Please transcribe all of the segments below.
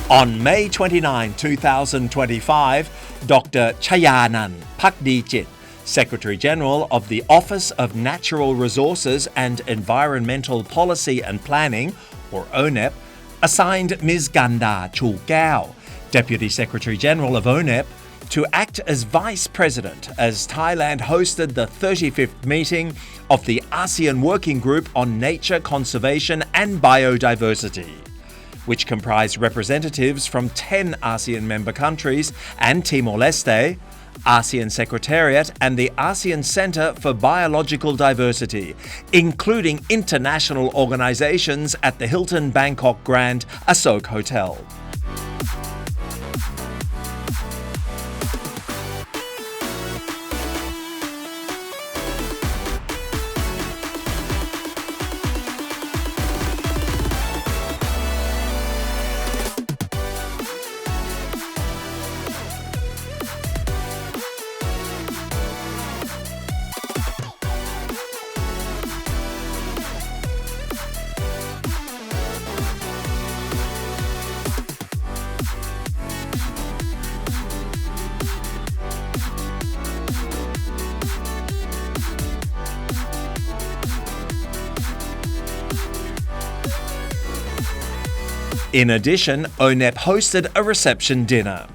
On May 29, 2025, Dr. Chayanan Pakdijit, Secretary-General of the Office of Natural Resources and Environmental Policy and Planning, or ONEP, assigned Ms. Ganda Chulkao, Deputy Secretary-General of ONEP, to act as Vice President as Thailand hosted the 35th meeting of the ASEAN Working Group on Nature Conservation and Biodiversity, which comprised representatives from 10 ASEAN member countries and Timor-Leste, ASEAN Secretariat and the ASEAN Centre for Biological Diversity, including international organisations at the Hilton Bangkok Grand Asok Hotel. In addition, ONEP hosted a reception dinner.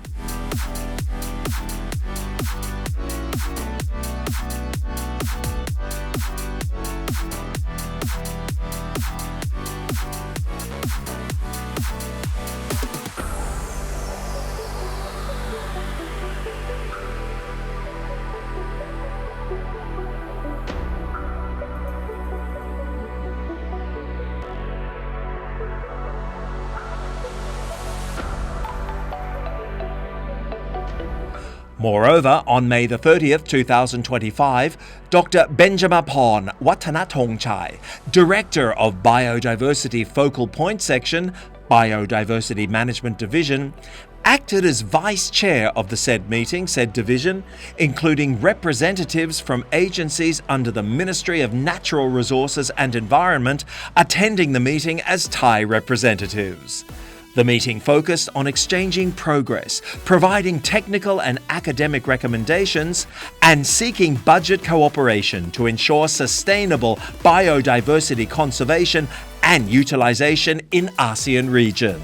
Moreover, on May 30th, 2025, Dr. Benjamaporn Wattanathongchai, Director of Biodiversity Focal Point Section, Biodiversity Management Division, acted as Vice Chair of the said meeting, said division, including representatives from agencies under the Ministry of Natural Resources and Environment attending the meeting as Thai representatives. The meeting focused on exchanging progress, providing technical and academic recommendations, and seeking budget cooperation to ensure sustainable biodiversity conservation and utilisation in ASEAN region.